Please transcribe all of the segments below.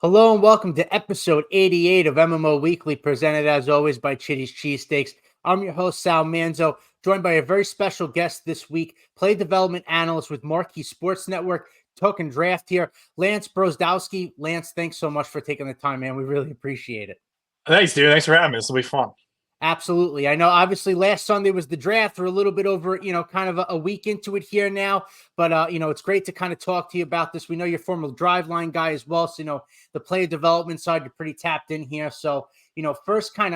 Hello and welcome to episode 88 of MMO Weekly, presented as always by Chitty's Cheesesteaks. I'm your host, Sal Manzo, joined by a very special guest this week, play development analyst with Marquee Sports Network, talking draft here, Lance Brozdowski. Lance, thanks so much for taking the time, man. We really appreciate it. Thanks, dude. Thanks for having me. This will be fun. Absolutely. I know obviously last Sunday was the draft. We're a little bit over, kind of a week into it here now, but it's great to kind of talk to you about this. We know you're a former driveline guy as well. So, the player development side, you're pretty tapped in here. So, first thing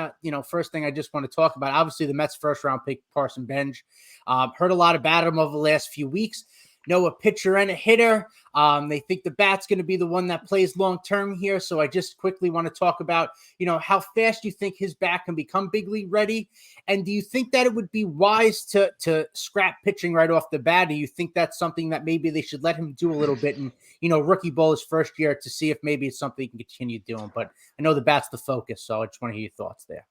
I just want to talk about, obviously the Mets first round pick, Carson Bench. Heard a lot about him over the last few weeks. Know a pitcher and a hitter. They think the bat's going to be the one that plays long-term here. So I just quickly want to talk about, how fast you think his bat can become big league ready. And do you think that it would be wise to scrap pitching right off the bat? Do you think that's something that maybe they should let him do a little bit and, rookie ball his first year to see if maybe it's something he can continue doing? But I know the bat's the focus. So I just want to hear your thoughts there.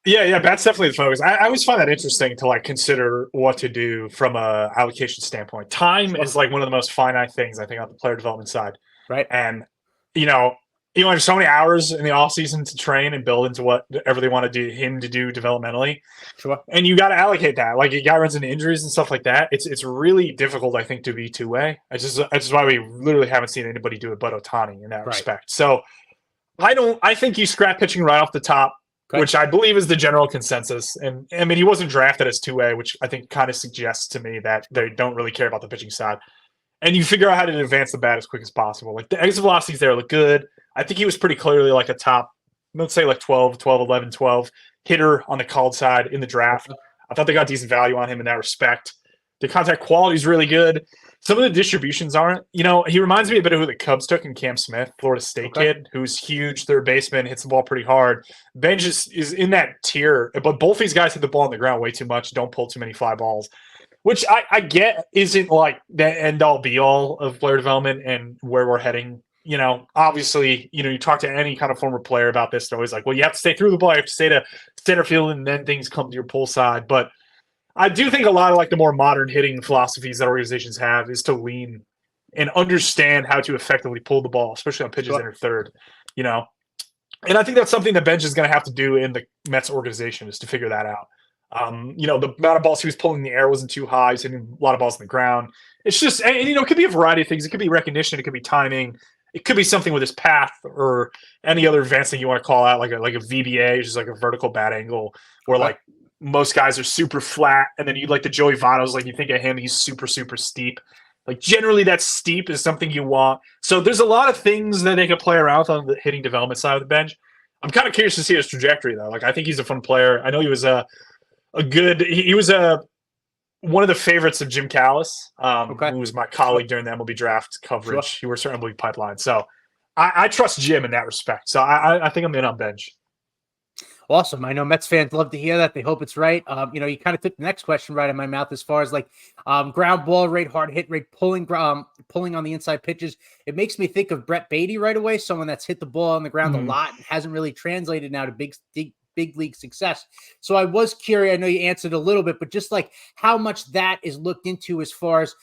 Yeah, bat's definitely the focus. I always find that interesting to consider what to do from a allocation standpoint. Time is one of the most finite things I think on the player development side. Right. And you have so many hours in the off season to train and build into whatever they want to do him to do developmentally. Sure. And you got to allocate that. A guy runs into injuries and stuff like that. It's really difficult, I think, to be two-way. That's just why we literally haven't seen anybody do it but Ohtani in that respect. So I think you scrap pitching right off the top. Okay. Which I believe is the general consensus. And I mean, he wasn't drafted as 2A, which I think kind of suggests to me that they don't really care about the pitching side. And you figure out how to advance the bat as quick as possible. The exit velocities there look good. I think he was pretty clearly a top, let's say 12, 11, 12 hitter on the called side in the draft. I thought they got decent value on him in that respect. The contact quality is really good. Some of the distributions aren't. He reminds me a bit of who the Cubs took in Cam Smith, Florida State kid, who's huge, third baseman, hits the ball pretty hard. Bench is in that tier, but both these guys hit the ball on the ground way too much, don't pull too many fly balls, which I get isn't the end-all, be-all of player development and where we're heading. Obviously, you talk to any kind of former player about this, they're always well, you have to stay through the ball, you have to stay to center field, and then things come to your pull side. But I do think a lot of the more modern hitting philosophies that organizations have is to lean and understand how to effectively pull the ball, especially on pitches in or third, And I think that's something that Bench is going to have to do in the Mets organization is to figure that out. The amount of balls he was pulling in the air wasn't too high. He's hitting a lot of balls on the ground. It's just, and it could be a variety of things. It could be recognition. It could be timing. It could be something with his path or any other advanced thing you want to call out, like a VBA, which is a vertical bat angle, or most guys are super flat, and then you the Joey Votto's, you think of him, he's super, super steep. Generally that steep is something you want. So there's a lot of things that they could play around with on the hitting development side of the bench. I'm kind of curious to see his trajectory, though. I think he's a fun player. I know he was one of the favorites of Jim Callis, who was my colleague during the MLB Draft coverage. He works for MLB Pipeline. So I trust Jim in that respect. So I think I'm in on Bench. Awesome. I know Mets fans love to hear that. They hope it's right. You kind of took the next question right out of my mouth as far as ground ball rate, hard hit rate, pulling on the inside pitches. It makes me think of Brett Beatty right away, someone that's hit the ball on the ground a lot and hasn't really translated now to big league success. So I was curious, I know you answered a little bit, but just how much that is looked into as far as,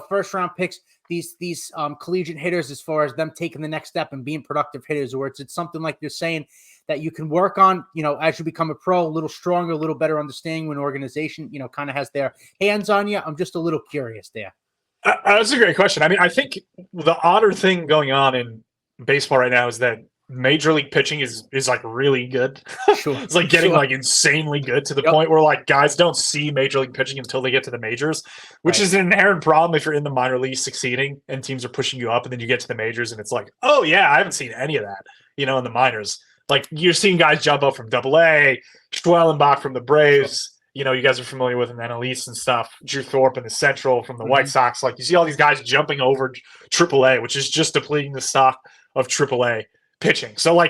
first round picks, these collegiate hitters, as far as them taking the next step and being productive hitters, or it's something like you're saying that you can work on, as you become a pro, a little stronger, a little better understanding when an organization, kind of has their hands on you. I'm just a little curious there. That's a great question. I mean, I think the odder thing going on in baseball right now is that major league pitching is really good. Sure. It's getting insanely good to the point where guys don't see major league pitching until they get to the majors, which is an inherent problem if you're in the minor leagues succeeding and teams are pushing you up, and then you get to the majors and it's oh yeah, I haven't seen any of that, in the minors. You're seeing guys jump up from AA, Schwellenbach from the Braves. You guys are familiar with an analyst and stuff. Drew Thorpe in the Central from the White Sox. You see all these guys jumping over AAA, which is just depleting the stock of AAA pitching. So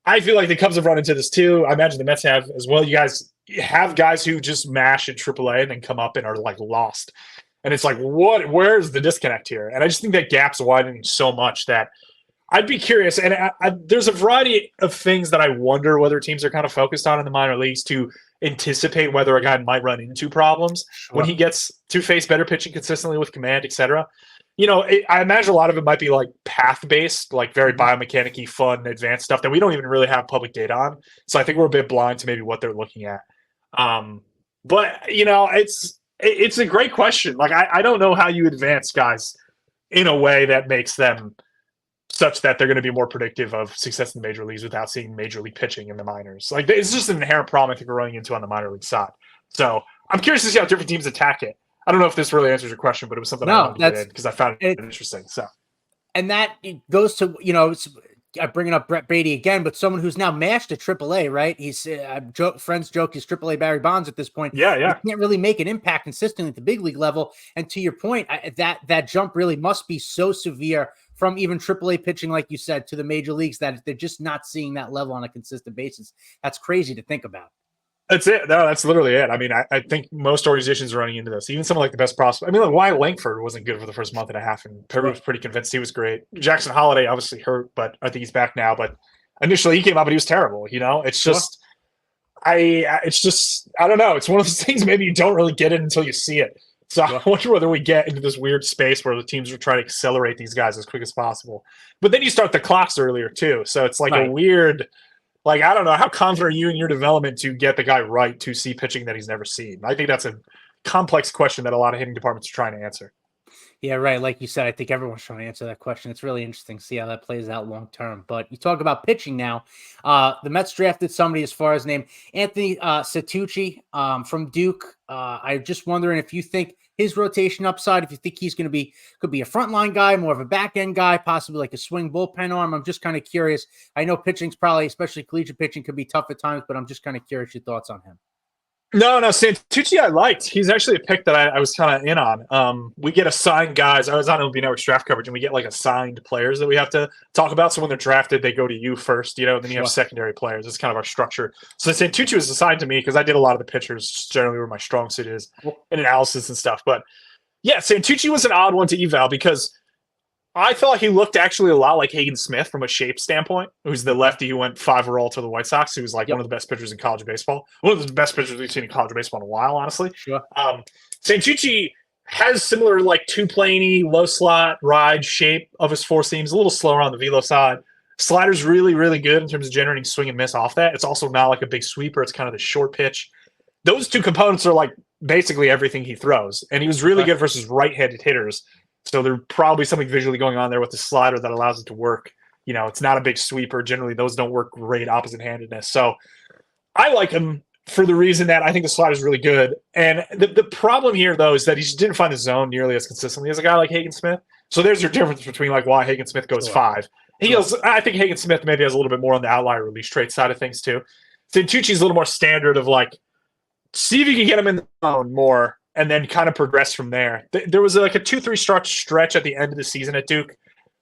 I feel the Cubs have run into this too. I imagine the Mets have as well. You guys have guys who just mash at AAA and then come up and are lost. And it's where's the disconnect here? And I just think that gap's widening so much that I'd be curious. And there's a variety of things that I wonder whether teams are kind of focused on in the minor leagues to anticipate whether a guy might run into problems when he gets to face better pitching consistently with command, etc. I imagine a lot of it might be like path based, like very biomechanic-y, fun, advanced stuff that we don't even really have public data on. So I think we're a bit blind to maybe what they're looking at. But it's a great question. Like I don't know how you advance guys in a way that makes them such that they're going to be more predictive of success in the major leagues without seeing major league pitching in the minors. Like it's just an inherent problem I think we're running into on the minor league side. So I'm curious to see how different teams attack it. I don't know if this really answers your question, but it was something I wanted to get in because I found it interesting. So, and that goes to I'm bringing up Brett Beatty again, but someone who's now mashed at AAA, right? He's friends joke he's AAA Barry Bonds at this point. Yeah. He can't really make an impact consistently at the big league level. And to your point, that jump really must be so severe from even AAA pitching, like you said, to the major leagues that they're just not seeing that level on a consistent basis. That's crazy to think about. That's it. No, that's literally it. I mean, I think most organizations are running into this. Even someone like the best prospect. I mean, like Wyatt Langford wasn't good for the first month and a half, and Perry was pretty convinced he was great. Jackson Holiday obviously hurt, but I think he's back now. But initially he came up and he was terrible. It's just, I don't know. It's one of those things maybe you don't really get it until you see it. So I wonder whether we get into this weird space where the teams are trying to accelerate these guys as quick as possible. But then you start the clocks earlier too. So it's like a weird. Like, I don't know, how confident are you in your development to get the guy right to see pitching that he's never seen? I think that's a complex question that a lot of hitting departments are trying to answer. Yeah, right. Like you said, I think everyone's trying to answer that question. It's really interesting to see how that plays out long term. But you talk about pitching now. The Mets drafted somebody as far as name, Anthony Satucci from Duke. I'm just wondering if you think his rotation upside, if you think he's going to could be a frontline guy, more of a back end guy, possibly like a swing bullpen arm. I'm just kind of curious. I know pitching's probably, especially collegiate pitching, could be tough at times, but I'm just kind of curious your thoughts on him. No, Santucci I liked. He's actually a pick that I was kind of in on. We get assigned guys. I was on MLB Network's draft coverage, and we get like assigned players that we have to talk about. So when they're drafted, they go to you first, and then you have secondary players. It's kind of our structure. So Santucci was assigned to me because I did a lot of the pitchers, generally where my strong suit is, in analysis and stuff. But yeah, Santucci was an odd one to eval because I thought he looked actually a lot like Hagen Smith from a shape standpoint, who's the lefty who went 5 overall to the White Sox, who was like one of the best pitchers in college baseball. One of the best pitchers we've seen in college baseball in a while, honestly. Sure. Santucci has similar like two-planey, low slot, ride shape of his four seams, a little slower on the velo side. Slider's really, really good in terms of generating swing and miss off that. It's also not like a big sweeper. It's kind of the short pitch. Those two components are like basically everything he throws. And he was really good versus right-handed hitters. So there's probably something visually going on there with the slider that allows it to work. It's not a big sweeper. Generally, those don't work great opposite-handedness. So I like him for the reason that I think the slider is really good. And the problem here, though, is that he just didn't find the zone nearly as consistently as a guy like Hagen Smith. So there's your difference between like why Hagen Smith goes 5. I think Hagen Smith maybe has a little bit more on the outlier release trait side of things, too. Santucci's a little more standard of like, see if you can get him in the zone more and then kind of progress from there. There was like a 2-3 stretch at the end of the season at Duke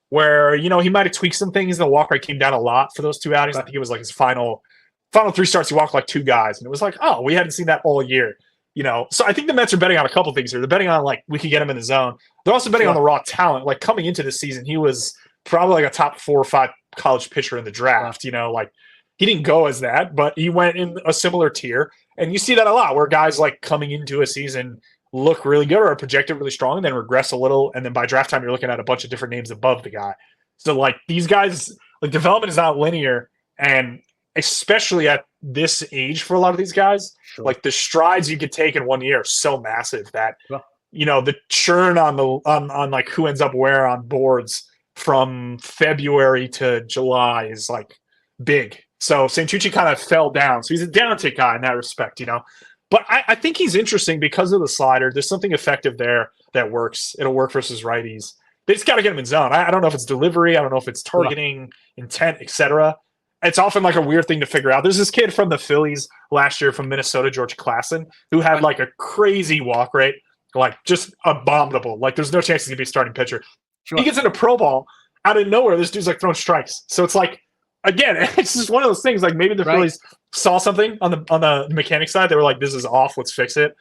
where, he might have tweaked some things. The walk rate came down a lot for those 2 outings. I think it was like his final 3 starts, he walked like 2 guys. And it was like, oh, we hadn't seen that all year. So I think the Mets are betting on a couple things here. They're betting on like we could get him in the zone. They're also betting on the raw talent. Like coming into this season, he was probably like a top 4 or 5 college pitcher in the draft. Like he didn't go as that, but he went in a similar tier. And you see that a lot where guys like coming into a season look really good or are projected really strong and then regress a little. And then by draft time, you're looking at a bunch of different names above the guy. So like these guys, like development is not linear. And especially at this age for a lot of these guys, like the strides you could take in 1 year are so massive that, the churn on like who ends up where on boards from February to July is like big. So Santucci kind of fell down. So he's a downtick guy in that respect, But I think he's interesting because of the slider. There's something effective there that works. It'll work versus righties. They just got to get him in zone. I don't know if it's delivery. I don't know if it's targeting, intent, etc. It's often like a weird thing to figure out. There's this kid from the Phillies last year from Minnesota, George Klassen, who had like a crazy walk rate, like just abominable. Like there's no chance he's going to be a starting pitcher. He gets into pro ball out of nowhere. This dude's like throwing strikes. So it's like, again, it's just one of those things. Like maybe the Phillies saw something on the mechanic side. They were like, "This is off. Let's fix it."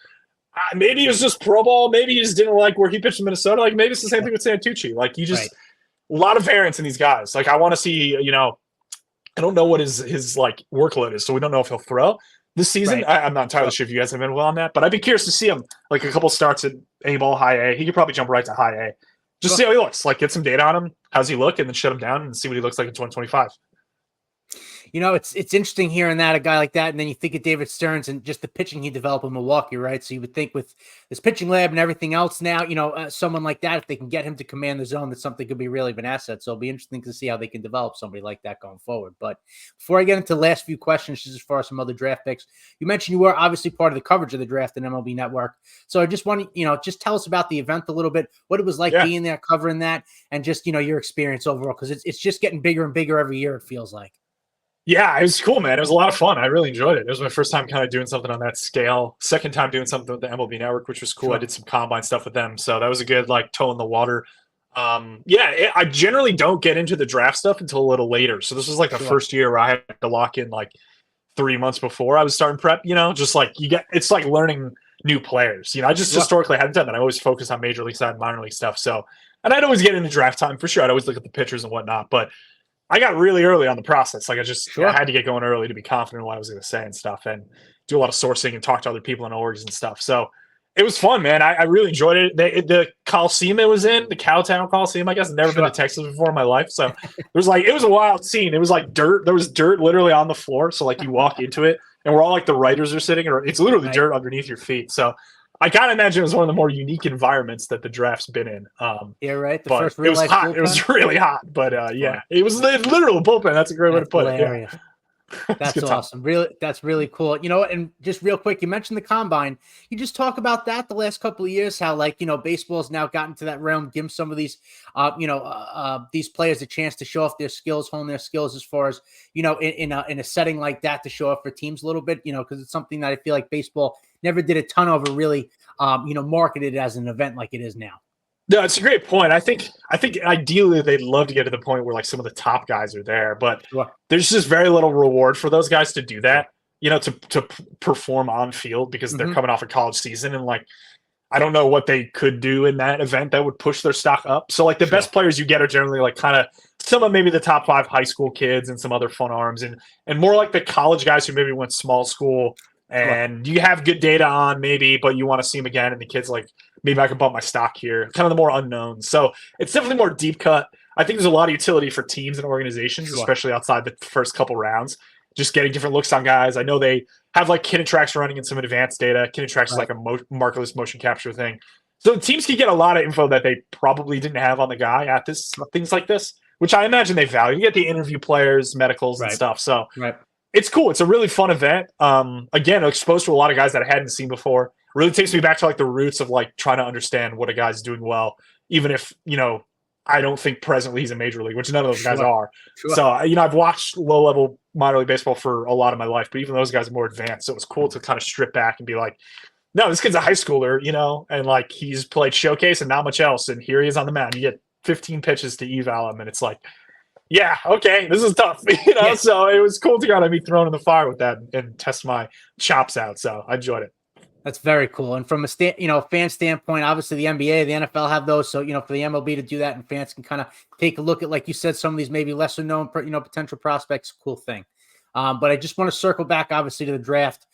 Maybe it was just pro ball. Maybe he just didn't like where he pitched in Minnesota. Like maybe it's the same thing with Santucci. Like you just a lot of variance in these guys. Like I want to see. I don't know what his like workload is, so we don't know if he'll throw this season. I'm not entirely sure if you guys have been well on that, but I'd be curious to see him like a couple starts at A ball, high A. He could probably jump right to high A. Just see how he looks. Like, get some data on him. How's he look? And then shut him down and see what he looks like in 2025. It's interesting hearing that, a guy like that, and then you think of David Stearns and just the pitching he developed in Milwaukee, right? So you would think with this pitching lab and everything else now, someone like that, if they can get him to command the zone, that something could be really of an asset. So it'll be interesting to see how they can develop somebody like that going forward. But before I get into the last few questions, just as far as some other draft picks, you mentioned you were obviously part of the coverage of the draft in MLB Network. So I just want to, just tell us about the event a little bit, what it was like being there, covering that, and just, your experience overall, because it's just getting bigger and bigger every year, it feels like. Yeah, it was cool, man. It was a lot of fun. I really enjoyed it. It was my first time kind of doing something on that scale. Second time doing something with the MLB Network, which was cool. Sure. I did some combine stuff with them. So that was a good, toe in the water. I generally don't get into the draft stuff until a little later. So this was the first year where I had to lock in 3 months before I was starting prep, it's like learning new players. I just historically hadn't done that. I always focus on major league side and minor league stuff. So, and I'd always get into draft time for sure. I'd always look at the pitchers and whatnot, but I got really early on the process. I had to get going early to be confident in what I was going to say and stuff, and do a lot of sourcing and talk to other people in orgs and stuff. So it was fun, man. I really enjoyed it. The Coliseum it was in, the Cowtown Coliseum, I guess. I've never been to Texas before in my life. So it was a wild scene. It was dirt. There was dirt literally on the floor. So you walk into it and we're all the writers are sitting, or it's literally dirt underneath your feet. So I kind of imagine it was one of the more unique environments that the draft's been in. Yeah, right. The first real life hot. Bullpen? It was really hot, but it was the literal bullpen. That's a great way to put it. Yeah. That's awesome. That's really cool. And just real quick, you mentioned the combine. You just talk about that the last couple of years, how baseball's now gotten to that realm, give some of these, these players a chance to show off their skills, hone their skills as far as, in a setting like that to show off for teams a little bit, because it's something that I feel like baseball never did a ton of, or really, marketed as an event like it is now. No, it's a great point. I think ideally they'd love to get to the point where some of the top guys are there, but there's just very little reward for those guys to do that, to perform on field, because they're coming off a college season, and I don't know what they could do in that event that would push their stock up. So the best players you get are generally kind of some of maybe the top 5 high school kids and some other fun arms, and more the college guys who maybe went small school and you have good data on maybe, but you want to see them again, and the kids maybe I can bump my stock here. Kind of the more unknowns. So it's definitely more deep cut. I think there's a lot of utility for teams and organizations, especially outside the first couple rounds, just getting different looks on guys. I know they have Kinetrax running in some advanced data. Kinetrax is a markerless motion capture thing. So teams can get a lot of info that they probably didn't have on the guy at things like this, which I imagine they value. You get the interview players, medicals and stuff. So it's cool. It's a really fun event. Again, exposed to a lot of guys that I hadn't seen before. Really takes me back to the roots of trying to understand what a guy's doing well, even if, I don't think presently he's in major league, which none of those guys are. So, I've watched low level minor league baseball for a lot of my life, but even those guys are more advanced. So it was cool to kind of strip back and be no, this kid's a high schooler, and he's played showcase and not much else. And here he is on the mound. You get 15 pitches to eval him. And it's yeah, okay, this is tough, So it was cool to kind of be thrown in the fire with that and test my chops out. So I enjoyed it. That's very cool. And from a fan standpoint, obviously the NBA, the NFL have those. So, for the MLB to do that, and fans can kind of take a look at, like you said, some of these maybe lesser known, potential prospects. Cool thing. But I just want to circle back, obviously, to the draft.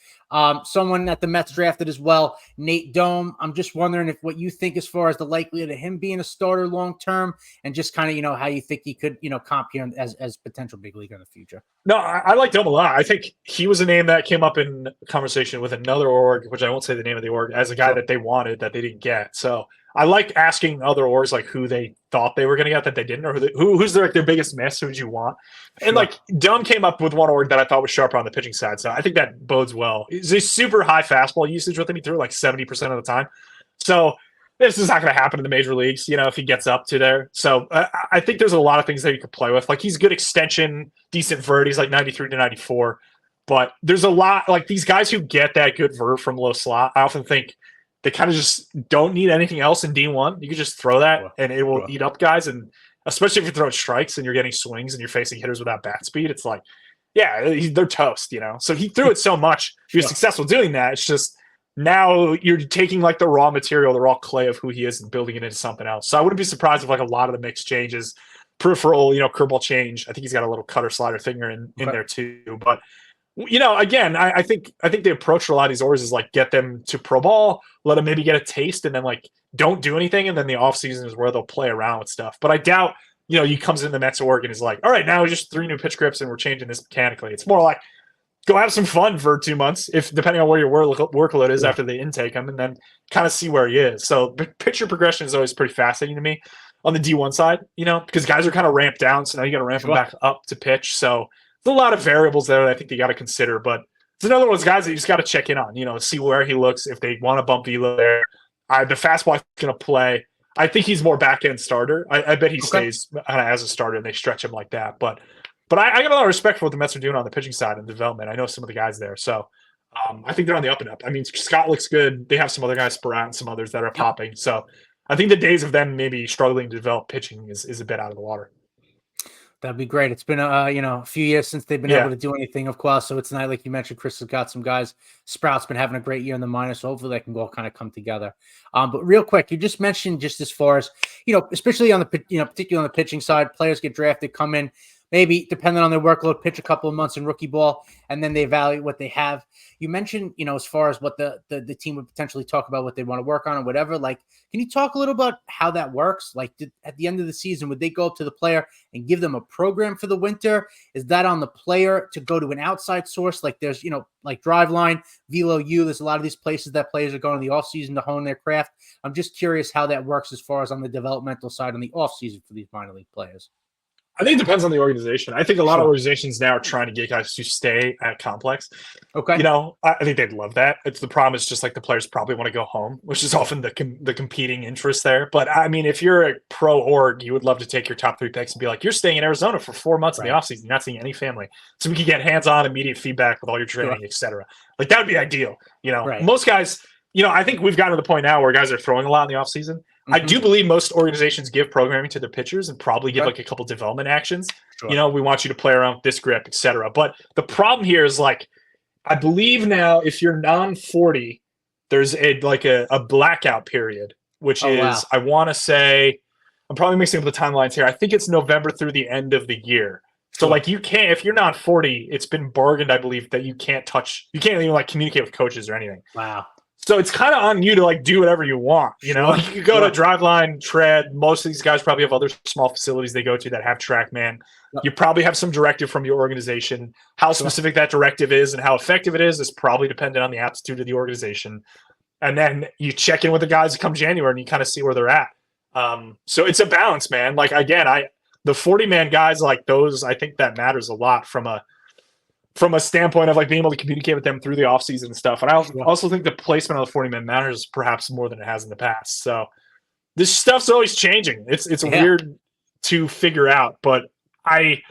Someone at the Mets drafted as well, Nate Dome. I'm just wondering if what you think as far as the likelihood of him being a starter long term, and just kind of how you think he could comp here as potential big leaguer in the future. No, I like Dome a lot. I think he was a name that came up in conversation with another org, which I won't say the name of the org, as a guy that they wanted that they didn't get. So I like asking other orgs who they thought they were going to get that they didn't, or who's their biggest miss, who would you want? And Dome came up with one org that I thought was sharper on the pitching side, so I think that bodes well. He's a super high fastball usage with him. He threw 70% of the time. So this is not going to happen in the major leagues, if he gets up to there. So I think there's a lot of things that he could play with. He's good extension, decent vert. He's 93 to 94. But there's a lot, these guys who get that good vert from low slot, I often think they kind of just don't need anything else in D1. You can just throw that and it will eat up guys. And especially if you're throwing strikes and you're getting swings and you're facing hitters without bat speed, it's they're toast, So he threw it so much. He was successful doing that. It's just now you're taking the raw material, the raw clay of who he is, and building it into something else. So I wouldn't be surprised if a lot of the mix changes, peripheral, curveball change. I think he's got a little cutter slider finger in there too. But Again, I think the approach for a lot of these orders is like get them to pro ball, let them maybe get a taste, and then like don't do anything, and then the offseason is where they'll play around with stuff. But I doubt, he comes in the Mets org and is like, all right, now just 3 new pitch grips and we're changing this mechanically. It's more like go have some fun for 2 months, if depending on where your workload is after they intake him, and then kind of see where he is. So pitcher progression is always pretty fascinating to me on the D1 side, because guys are kind of ramped down, so now you got to ramp them back up to pitch. So there's a lot of variables there that I think you got to consider, but it's another one of those guys that you just got to check in on, see where he looks, if they want to bump velo there. The fastball is going to play. I think he's more back-end starter. I bet he stays as a starter and they stretch him like that. But I got a lot of respect for what the Mets are doing on the pitching side and development. I know some of the guys there. So I think they're on the up and up. I mean, Scott looks good. They have some other guys, Sparat, and some others that are popping. So I think the days of them maybe struggling to develop pitching is a bit out of the water. That'd be great. It's been a few years since they've been able to do anything, of course. So it's not like you mentioned, Chris has got some guys. Sprout's been having a great year in the minors, so hopefully they can all kind of come together. But real quick, you just mentioned just as far as especially on the particularly on the pitching side, players get drafted, come in, maybe depending on their workload, pitch a couple of months in rookie ball, and then they evaluate what they have. You mentioned, as far as what the team would potentially talk about, what they want to work on or whatever. Like, can you talk a little about how that works? Like, at the end of the season, would they go up to the player and give them a program for the winter? Is that on the player to go to an outside source? Like there's, like Driveline, Velo U, there's a lot of these places that players are going in the offseason to hone their craft. I'm just curious how that works as far as on the developmental side on the offseason for these minor league players. I think it depends on the organization. I think a lot of organizations now are trying to get guys to stay at Complex. Okay. I think they'd love that. It's the problem is just like the players probably want to go home, which is often the competing interest there. But I mean, if you're a pro org, you would love to take your top 3 picks and be like, you're staying in Arizona for 4 months in the offseason, not seeing any family. So we can get hands-on immediate feedback with all your training, et cetera. Like that would be ideal. Most guys, I think we've gotten to the point now where guys are throwing a lot in the offseason. I do believe most organizations give programming to their pitchers and probably give like a couple development actions. Sure. We want you to play around with this grip, et cetera. But the problem here is like, I believe now if you're non-40, there's a blackout period, which I want to say, I'm probably mixing up the timelines here. I think it's November through the end of the year. So like you can't, if you're not 40, it's been bargained, I believe, that you can't even like communicate with coaches or anything. Wow. So it's kind of on you to like do whatever you want, You could go to Driveline, Tread. Most of these guys probably have other small facilities they go to that have TrackMan. You probably have some directive from your organization. How specific that directive is and how effective it is probably dependent on the aptitude of the organization. And then you check in with the guys come January and you kind of see where they're at. So it's a balance, man. Like again, the 40-man guys like those, I think that matters a lot from a standpoint of like being able to communicate with them through the offseason and stuff. And I also think the placement of the 40-man matters perhaps more than it has in the past. So this stuff's always changing. It's weird to figure out, but I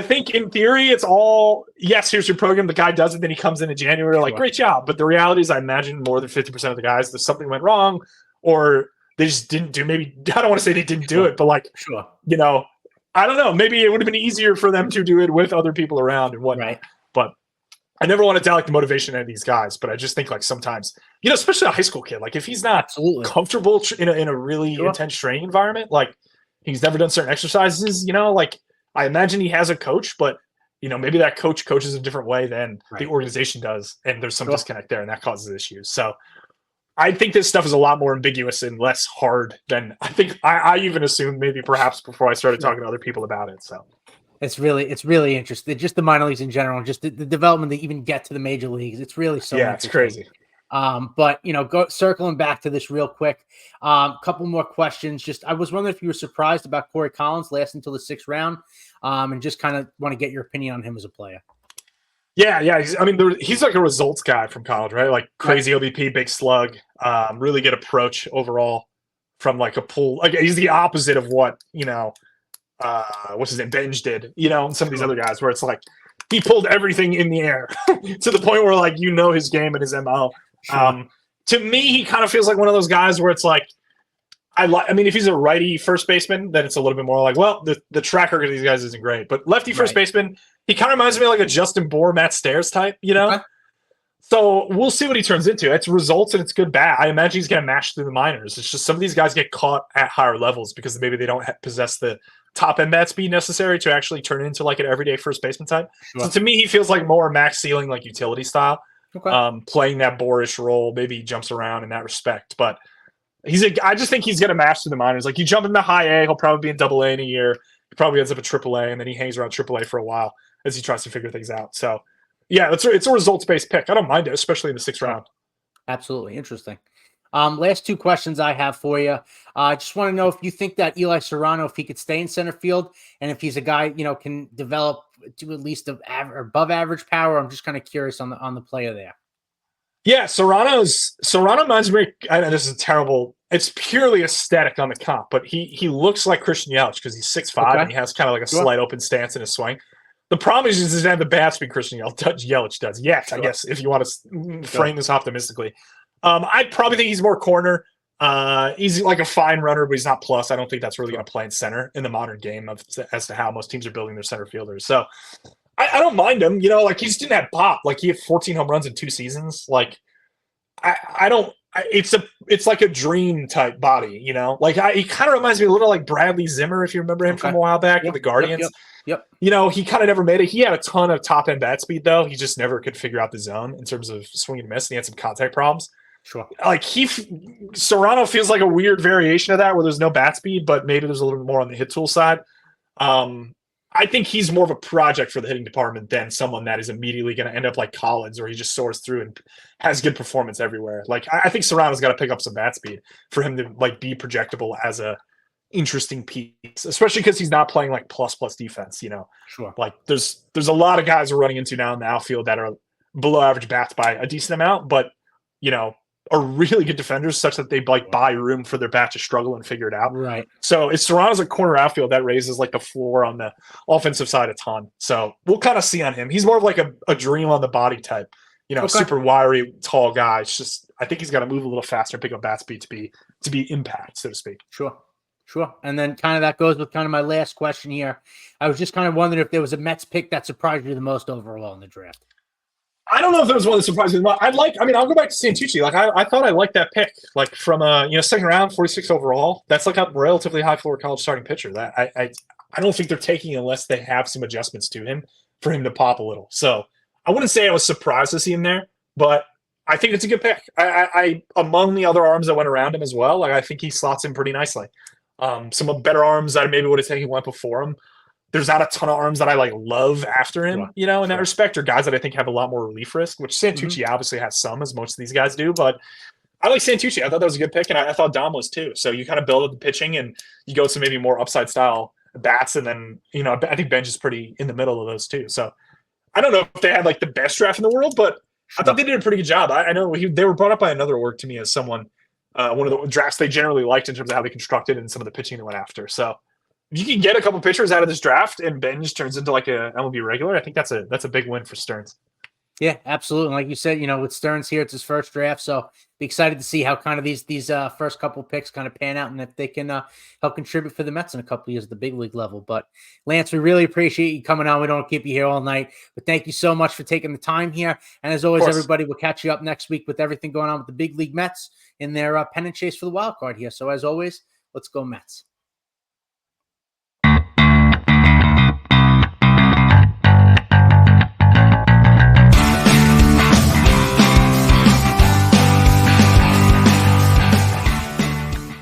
think in theory it's all, yes, here's your program. The guy does it, then he comes in January, like, great job. But the reality is I imagine more than 50% of the guys, there's something went wrong or they just didn't do, maybe, I don't want to say they didn't do it, but like, I don't know. Maybe it would have been easier for them to do it with other people around and whatnot. Right. But I never want to doubt like the motivation of these guys. But I just think like sometimes, especially a high school kid, like if he's not comfortable in a really intense training environment, like he's never done certain exercises, like I imagine he has a coach, but maybe that coach coaches a different way than the organization does, and there's some disconnect there, and that causes issues. So I think this stuff is a lot more ambiguous and less hard than I think I even assumed maybe perhaps before I started talking to other people about it. So it's really interesting. Just the minor leagues in general, just the development to even get to the major leagues. It's really so it's crazy. But circling back to this real quick, couple more questions. Just I was wondering if you were surprised about Corey Collins lasting until the 6th round, and just kind of want to get your opinion on him as a player. Yeah. He's like a results guy from college, right? Like crazy OBP, big slug, really good approach overall from like a pull. Like he's the opposite of what, what's his name, Benj did, and some of these other guys where it's like he pulled everything in the air to the point where like, his game and his MO. Sure. To me, he kind of feels like one of those guys where it's like, if he's a righty first baseman, then it's a little bit more like, well, the track record of these guys isn't great. But lefty first baseman, he kind of reminds me of like a Justin Bohr, Matt Stairs type, Okay. So we'll see what he turns into. It's results and it's good bat. I imagine he's going to mash through the minors. It's just some of these guys get caught at higher levels because maybe they don't possess the top end bat speed necessary to actually turn into like an everyday first baseman type. Sure. So to me, he feels like more max ceiling, like utility style, playing that boorish role. Maybe he jumps around in that respect, but I just think he's going to match to the minors. Like you jump into high A, he'll probably be in double A in a year. He probably ends up at triple A, and then he hangs around triple A for a while as he tries to figure things out. So yeah, it's a results-based pick. I don't mind it, especially in the 6th round. Absolutely. Interesting. Last 2 questions I have for you. I just want to know if you think that Eli Serrano, if he could stay in center field, and if he's a guy, can develop to at least above average power. I'm just kind of curious on the player there. Yeah, Serrano reminds me. I know this is terrible. It's purely aesthetic on the comp, but he looks like Christian Yelich because he's 6'5" and he has kind of like a slight open stance in his swing. The problem is he doesn't have the bat speed Christian Yelich does yet. I guess if you want to frame this optimistically, I probably think he's more corner. He's like a fine runner, but he's not plus. I don't think that's really going to play in center in the modern game as to how most teams are building their center fielders. So I don't mind him. Like he just didn't have pop. Like he had 14 home runs in 2 seasons. Like I don't. It's like a dream type body. Like he kind of reminds me a little like Bradley Zimmer, if you remember him from a while back with the Guardians. Yep. He kind of never made it. He had a ton of top end bat speed though. He just never could figure out the zone in terms of swing and miss, and he had some contact problems. Sure. Like Serrano feels like a weird variation of that where there's no bat speed, but maybe there's a little bit more on the hit tool side. I think he's more of a project for the hitting department than someone that is immediately going to end up like Collins, where he just soars through and has good performance everywhere. Like I think Serrano's got to pick up some bat speed for him to like be projectable as a interesting piece, especially because he's not playing like plus defense. Sure. Like there's a lot of guys we're running into now in the outfield that are below average bats by a decent amount, but are really good defenders such that they like buy room for their bat to struggle and figure it out. Right. So if Serrano's a corner outfield, that raises like the floor on the offensive side a ton. So we'll kind of see on him. He's more of like a dream on the body type, super wiry, tall guy. It's just, I think he's got to move a little faster and pick up bat speed to be impact, so to speak. Sure. And then kind of that goes with kind of my last question here. I was just kind of wondering if there was a Mets pick that surprised you the most overall in the draft. I don't know if there was one that surprised me. I'll go back to Santucci. Like I thought I liked that pick, like from 2nd round, 46 overall. That's like a relatively high floor college starting pitcher. That I don't think they're taking unless they have some adjustments to him for him to pop a little. So I wouldn't say I was surprised to see him there, but I think it's a good pick. I among the other arms that went around him as well, like I think he slots in pretty nicely. Some better arms that I maybe would have taken went before him. There's not a ton of arms that I like love after him, in that respect, or guys that I think have a lot more relief risk, which Santucci obviously has some, as most of these guys do. But I like Santucci. I thought that was a good pick, and I thought Dom was too. So you kind of build up the pitching, and you go to maybe more upside style bats, and then I think Benj is pretty in the middle of those too. So I don't know if they had like the best draft in the world, but I thought they did a pretty good job. I know they were brought up by another org to me as someone one of the drafts they generally liked in terms of how they constructed and some of the pitching they went after. So if you can get a couple pitchers out of this draft and Benj turns into like a MLB regular, I think that's a big win for Stearns. Yeah, absolutely. Like you said, with Stearns here, it's his first draft, so be excited to see how kind of these first couple picks kind of pan out and if they can help contribute for the Mets in a couple of years at the big league level. But Lance, we really appreciate you coming on. We don't keep you here all night, but thank you so much for taking the time here. And as always, everybody, we'll catch you up next week with everything going on with the big league Mets in their pennant chase for the wild card here. So as always, let's go Mets.